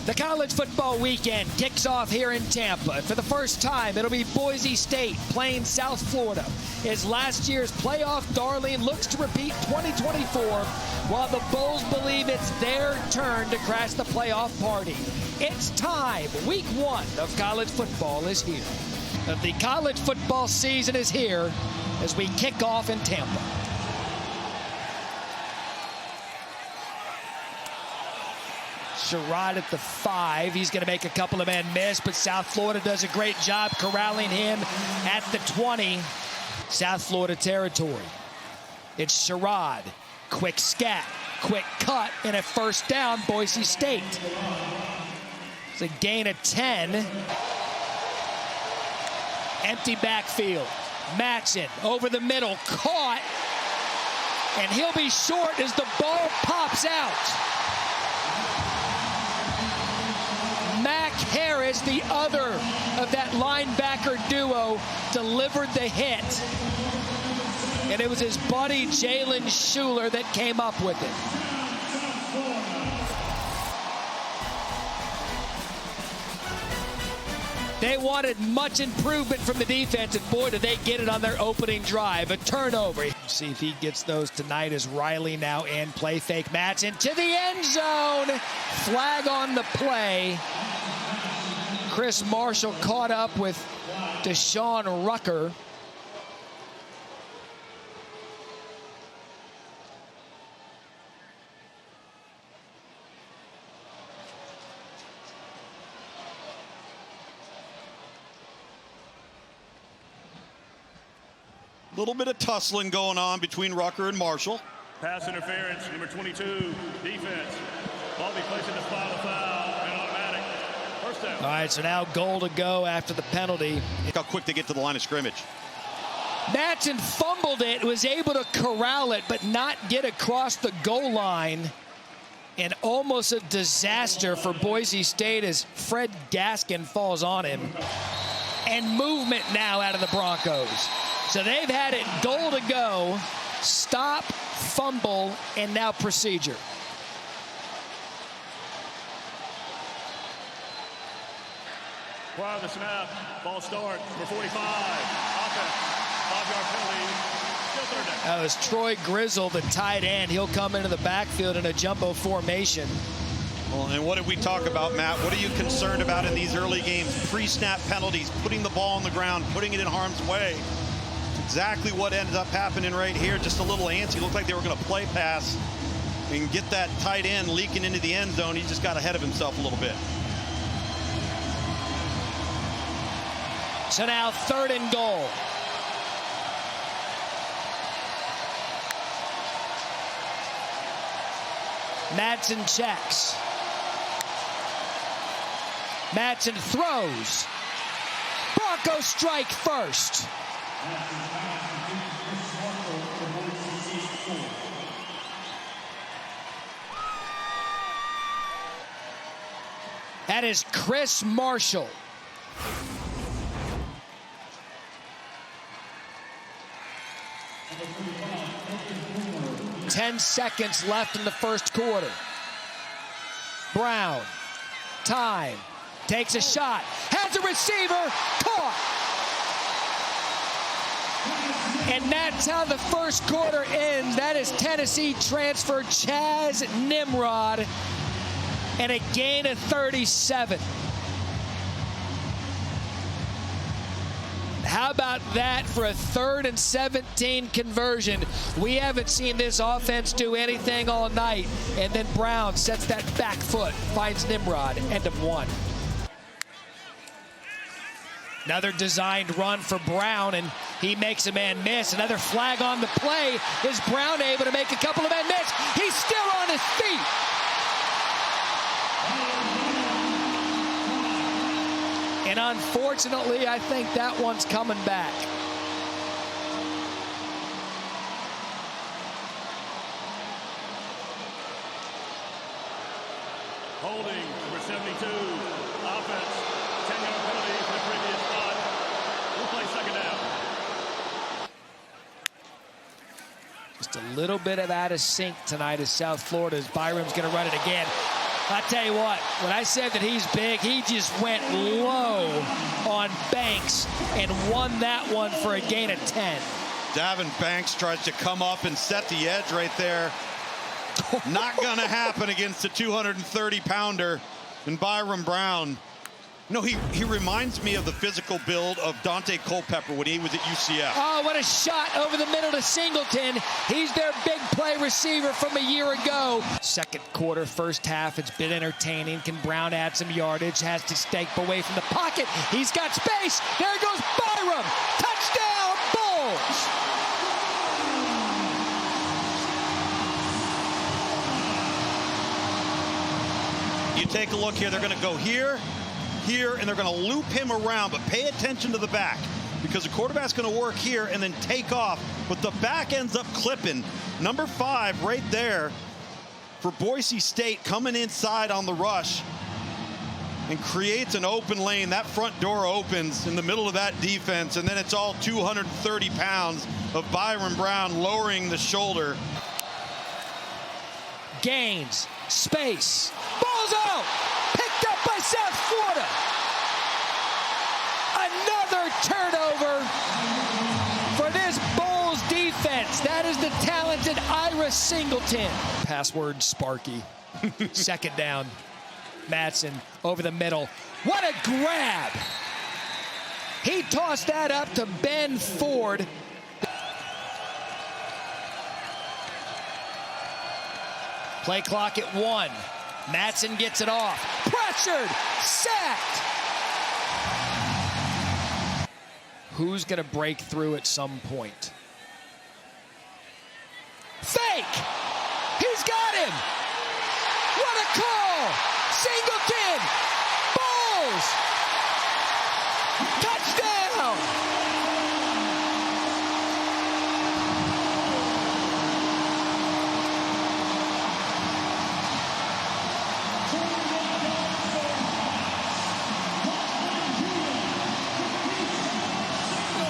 The college football weekend kicks off here in Tampa. For the first time, it'll be Boise State playing South Florida as last year's playoff darling looks to repeat 2024, while the Bulls believe it's their turn to crash the playoff party. It's time. Week one of college football is here. The college football season is here as we kick off in Tampa. Sherrod at the 5. He's going to make a couple of men miss, but South Florida does a great job corralling him at the 20. South Florida territory. It's Sherrod. Quick scat, quick cut, and a first down, Boise State. It's a gain of 10. Empty backfield. Matson over the middle, caught, and he'll be short as the ball pops out. Mac Harris, the other of that linebacker duo, delivered the hit. And it was his buddy Jalen Schuler that came up with it. They wanted much improvement from the defense, and boy, did they get it on their opening drive. A turnover. See if he gets those tonight as Riley now in play fake. Matson to the end zone. Flag on the play. Chris Marshall caught up with Deshaun Rucker. A little bit of tussling going on between Rucker and Marshall. Pass interference, number 22, defense. Ball be placed in the spot of foul and automatic. First down. All right, so now goal to go after the penalty. Look how quick they get to the line of scrimmage. Matson fumbled it, was able to corral it, but not get across the goal line. And almost a disaster for Boise State as Fred Gaskin falls on him. And movement now out of the Broncos. So they've had it goal to go, stop, fumble, and now procedure. Prior to the snap, ball start, number 45. Offense, 5-yard penalty, still third down. That was Troy Grizzle, the tight end. He'll come into the backfield in a jumbo formation. Well, and what did we talk about, Matt? What are you concerned about in these early games? Pre-snap penalties, putting the ball on the ground, putting it in harm's way. Exactly what ends up happening right here. Just a little antsy. Looked like they were going to play pass and get that tight end leaking into the end zone. He just got ahead of himself a little bit. So now 3rd and goal. Matson checks. Matson throws. Broncos strike first. That is Chris Marshall. Ten seconds left in the first quarter. Brown, time, takes a shot, has a receiver, caught. And that's how the first quarter ends. That is Tennessee transfer Chaz Nimrod. And a gain of 37. How about that for a 3rd and 17 conversion? We haven't seen this offense do anything all night. And then Brown sets that back foot, finds Nimrod, end of 1. Another designed run for Brown, and he makes a man miss. Another flag on the play. Is Brown able to make a couple of men miss? He's still on his feet. And unfortunately, I think that one's coming back. Holding, number 72, offense, 10-yard penalty for the previous spot. We'll play second down. Just a little bit of out of sync tonight as South Florida as Byram's going to run it again. I tell you what, when I said that he's big, he just went low on Banks and won that one for a gain of 10. Davin Banks tries to come up and set the edge right there. Not going to happen against the 230-pounder and Byrum Brown. No, he reminds me of the physical build of Dante Culpepper when he was at UCF. Oh, what a shot over the middle to Singleton. He's their big play receiver from a year ago. Second quarter, first half, it's been entertaining. Can Brown add some yardage? Has to stake away from the pocket. He's got space. There goes Byrum. Touchdown, Bulls. You take a look here. They're going to go here, and they're going to loop him around, but pay attention to the back because the quarterback's going to work here and then take off, but the back ends up clipping. Number 5 right there for Boise State coming inside on the rush and creates an open lane. That front door opens in the middle of that defense, and then it's all 230 pounds of Byrum Brown lowering the shoulder. Gains, space, ball's out, picked up by South Florida. Another turnover for this Bulls defense. That is the talented Ira Singleton. Password Sparky. Second down. Madsen over the middle. What a grab. He tossed that up to Ben Ford. Play clock at 1. Madsen gets it off. Pressured. Sacked. Who's going to break through at some point? Fake. He's got him. What a call. Singleton. Bulls. Touchdown.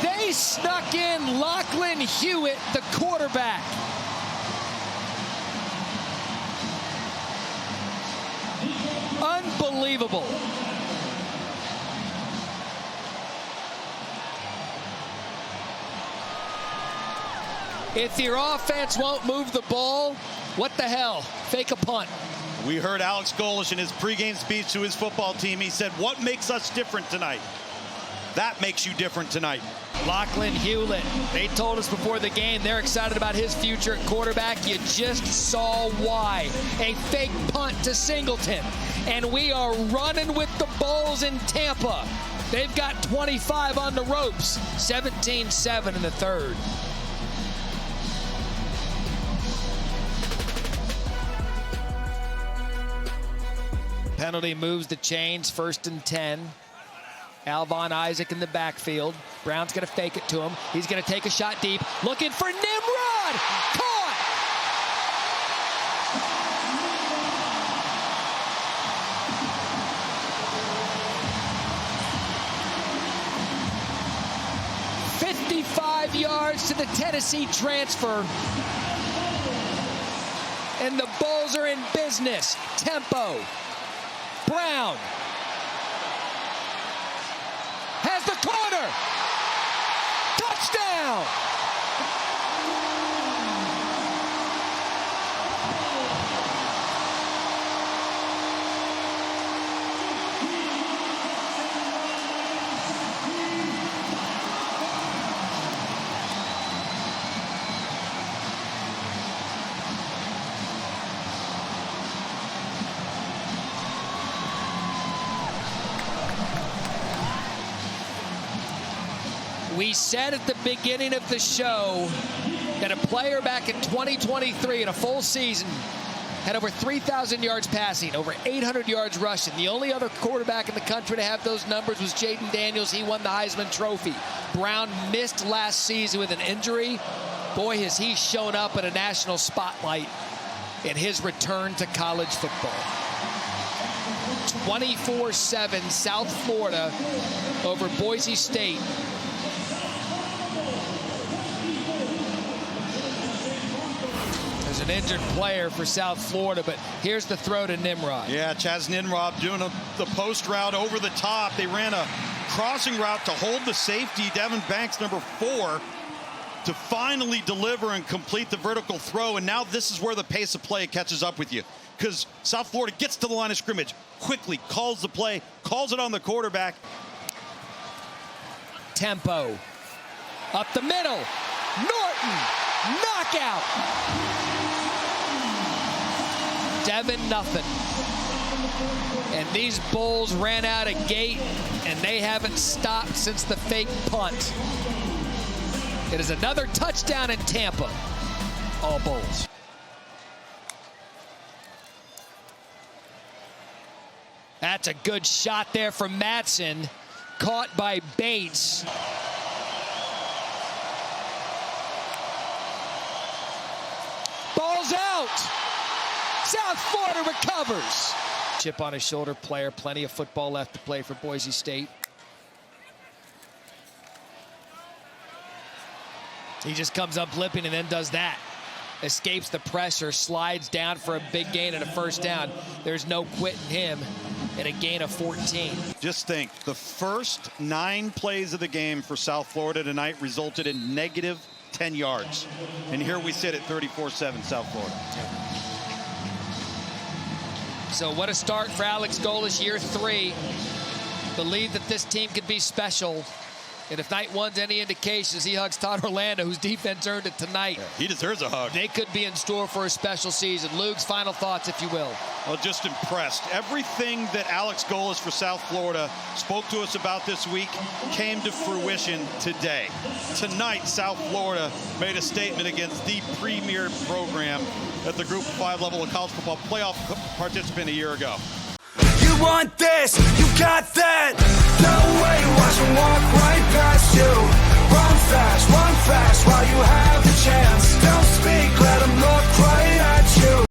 They snuck in Locklan Hewlett, the quarterback. Unbelievable. If your offense won't move the ball, what the hell? Fake a punt. We heard Alex Golesh in his pregame speech to his football team. He said, what makes us different tonight? That makes you different tonight. Locklan Hewlett, they told us before the game they're excited about his future at quarterback. You just saw why. A fake punt to Singleton. And we are running with the Bulls in Tampa. They've got 25 on the ropes. 17-7 in the third. Penalty moves the chains, 1st and 10. Alvon Isaac in the backfield. Brown's going to fake it to him. He's going to take a shot deep. Looking for Nimrod. Caught. "55 yards to the Tennessee transfer. And the Bulls are in business. Tempo. Brown. Has the corner. Touchdown. We said at the beginning of the show that a player back in 2023 in a full season had over 3,000 yards passing, over 800 yards rushing. The only other quarterback in the country to have those numbers was Jaden Daniels. He won the Heisman Trophy. Brown missed last season with an injury. Boy, has he shown up in a national spotlight in his return to college football. 24-7 South Florida over Boise State. There's an injured player for South Florida, but here's the throw to Nimrod. Yeah, Chaz Nimrod doing the post route over the top. They ran a crossing route to hold the safety, Devin Banks, number 4, to finally deliver and complete the vertical throw. And now this is where the pace of play catches up with you, because South Florida gets to the line of scrimmage quickly, calls the play, calls it on the quarterback. Tempo. Up the middle. Norton. Knockout. Devin nothing. And these Bulls ran out of gate, and they haven't stopped since the fake punt. It is another touchdown in Tampa. All Bulls. That's a good shot there from Matson. Caught by Bates. Ball's out. South Florida recovers. Chip on his shoulder player. Plenty of football left to play for Boise State. He just comes up limping and then does that. Escapes the pressure, slides down for a big gain and a first down. There's no quitting him, and a gain of 14. Just think, the first 9 plays of the game for South Florida tonight resulted in negative 10 yards. And here we sit at 34-7 South Florida. So what a start for Alex Golesh, year 3. Believe that this team could be special. And if night one's any indications, he hugs Todd Orlando, whose defense earned it tonight. Yeah, he deserves a hug. They could be in store for a special season. Luke's final thoughts, if you will. Well, just impressed. Everything that Alex Golesh for South Florida spoke to us about this week came to fruition today. Tonight, South Florida made a statement against the premier program at the Group of 5 level of college football playoff participant a year ago. You want this, you got that.